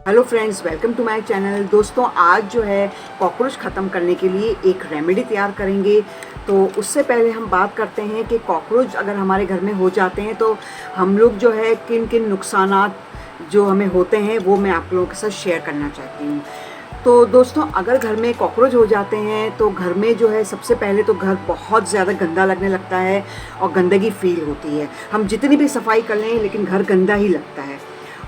Hello friends, welcome to my channel. दोस्तों, आज जो है कॉकरोच ख़त्म करने के लिए एक रेमेडी तैयार करेंगे। तो उससे पहले हम बात करते हैं कि कॉकरोच अगर हमारे घर में हो जाते हैं तो हम लोग जो है किन किन नुकसानात जो हमें होते हैं वो मैं आप लोगों के साथ शेयर करना चाहती हूँ। तो दोस्तों, अगर घर में कॉकरोच हो जाते हैं तो घर में जो है सबसे पहले तो घर बहुत ज़्यादा गंदा लगने लगता है और गंदगी फील होती है। हम जितनी भी सफाई कर लें लेकिन घर गंदा ही लगता है।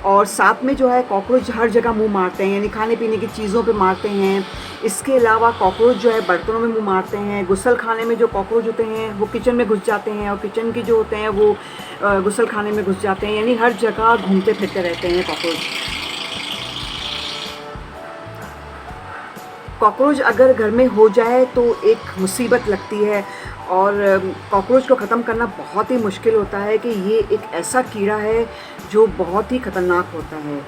और साथ में जो है कॉकरोच हर जगह मुंह मारते हैं, यानी खाने पीने की चीज़ों पे मारते हैं। इसके अलावा कॉकरोच जो है बर्तनों में मुंह मारते हैं। गुसल खाने में जो कॉकरोच होते हैं वो किचन में घुस जाते हैं, और किचन के जो होते हैं वो गुसल खाने में घुस जाते हैं। यानी हर जगह घूमते फिरते रहते हैं कॉकरोच। कॉकरोच अगर घर में हो जाए तो एक मुसीबत लगती है, और कॉकरोच को ख़त्म करना बहुत ही मुश्किल होता है कि ये एक ऐसा कीड़ा है जो बहुत ही ख़तरनाक होता है।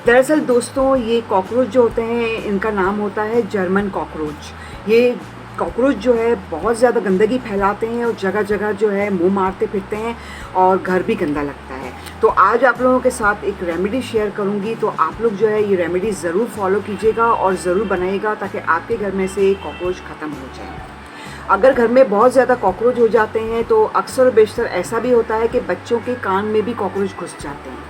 दरअसल दोस्तों, ये कॉकरोच जो होते हैं इनका नाम होता है जर्मन कॉकरोच। ये कॉकरोच जो है बहुत ज़्यादा गंदगी फैलाते हैं और जगह जगह जो है मुंह मारते फिरते हैं और घर भी गंदा लगता है। तो आज आप लोगों के साथ एक रेमेडी शेयर करूंगी, तो आप लोग जो है ये रेमेडी ज़रूर फॉलो कीजिएगा और ज़रूर बनाइएगा ताकि आपके घर में से कॉकरोच ख़त्म हो जाए। अगर घर में बहुत ज़्यादा कॉकरोच हो जाते हैं तो अक्सर बेशतर ऐसा भी होता है कि बच्चों के कान में भी कॉकरोच घुस जाते हैं।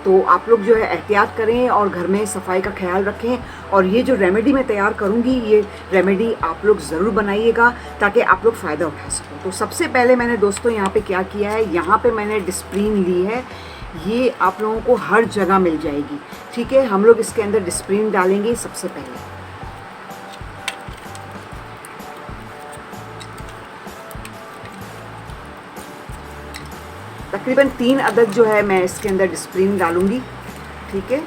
तो आप लोग जो है एहतियात करें और घर में सफाई का ख्याल रखें। और ये जो रेमेडी मैं तैयार करूँगी, ये रेमेडी आप लोग ज़रूर बनाइएगा ताकि आप लोग फ़ायदा उठा सकें। तो सबसे पहले मैंने दोस्तों यहाँ पे क्या किया है, यहाँ पे मैंने डिस्प्रिन ली है। ये आप लोगों को हर जगह मिल जाएगी, ठीक है। हम लोग इसके अंदर डिस्प्रिन डालेंगे सबसे पहले। तकरीबन 3 अदद जो है मैं इसके अंदर डिस्प्रिन डालूंगी, ठीक है।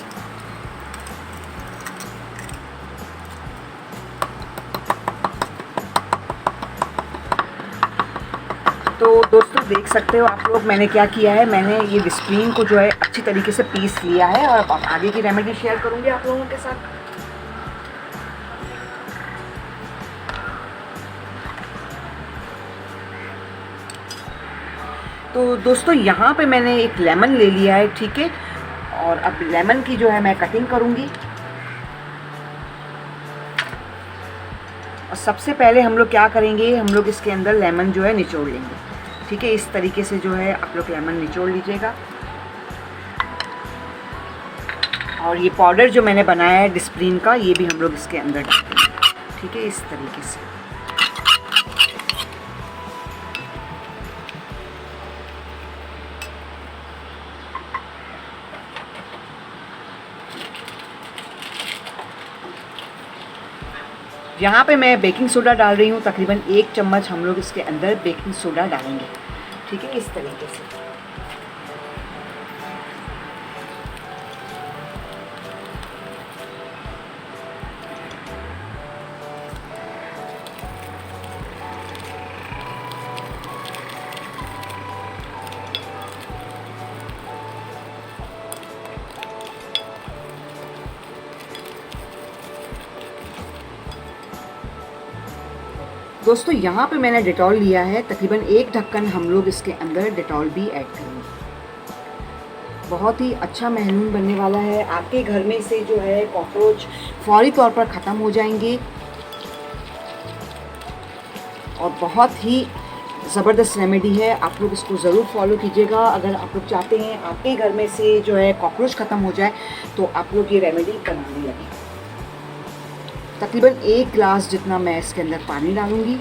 तो दोस्तों देख सकते हो आप लोग, मैंने क्या किया है, मैंने ये डिस्प्रिन को जो है अच्छी तरीके से पीस लिया है और अब आगे की रेमेडी शेयर करूंगी आप लोगों के साथ। तो दोस्तों यहाँ पे मैंने एक लेमन ले लिया है, ठीक है। और अब लेमन की जो है मैं कटिंग करूँगी। और सबसे पहले हम लोग क्या करेंगे, हम लोग इसके अंदर लेमन जो है निचोड़ लेंगे, ठीक है। इस तरीके से जो है आप लोग लेमन निचोड़ लीजिएगा। और ये पाउडर जो मैंने बनाया है डिस्प्रिन का, ये भी हम लोग इसके अंदर डाल देंगे, ठीक है, इस तरीके से। यहाँ पे मैं बेकिंग सोडा डाल रही हूँ, तकरीबन 1 चम्मच हम लोग इसके अंदर बेकिंग सोडा डालेंगे, ठीक है, इस तरीके से। दोस्तों यहाँ पे मैंने डेटॉल लिया है, तकरीबन 1 ढक्कन हम लोग इसके अंदर डेटॉल भी ऐड करेंगे। बहुत ही अच्छा महलून बनने वाला है। आपके घर में से जो है कॉकरोच फौरी तौर पर ख़त्म हो जाएंगे और बहुत ही ज़बरदस्त रेमेडी है। आप लोग इसको ज़रूर फॉलो कीजिएगा। अगर आप लोग चाहते हैं आपके घर में से जो है कॉकरोच ख़त्म हो जाए तो आप लोग ये रेमेडी बनाने लगे। तकरीबन 1 गिलास जितना मैं इसके अंदर पानी डालूंगी।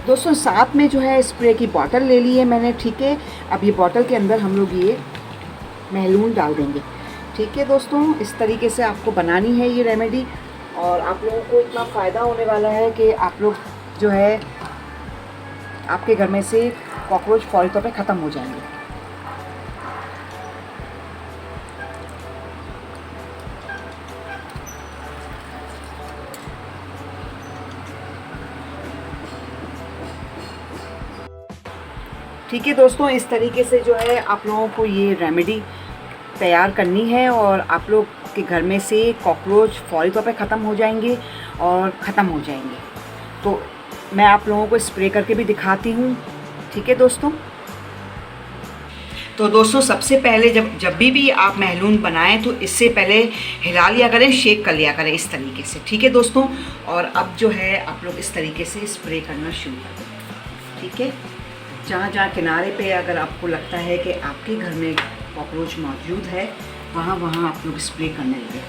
दोस्तों साथ में जो है स्प्रे की बॉटल ले ली है मैंने, ठीक है। अब ये बॉटल के अंदर हम लोग ये महलून डाल देंगे, ठीक है। दोस्तों इस तरीके से आपको बनानी है ये रेमेडी, और आप लोगों को इतना फ़ायदा होने वाला है कि आप लोग जो है आपके घर में से कॉकरोच फौरी तौर पे ख़त्म हो जाएंगे। ठीक है दोस्तों, इस तरीके से जो है आप लोगों को ये रेमेडी तैयार करनी है और आप लोग के घर में से कॉकरोच फौरी तौर पे ख़त्म हो जाएंगे और ख़त्म हो जाएंगे। तो मैं आप लोगों को स्प्रे करके भी दिखाती हूँ। ठीक है दोस्तों। तो दोस्तों सबसे पहले जब भी आप महलून बनाएं तो इससे पहले हिला लिया करें, शेक कर लिया करें इस तरीके से, ठीक है दोस्तों। और अब जो है आप लोग इस तरीके से स्प्रे करना शुरू कर दें, ठीक है। जहाँ जहाँ किनारे पे अगर आपको लगता है कि आपके घर में कॉकरोच मौजूद है, वहाँ आप लोग स्प्रे करने लगे।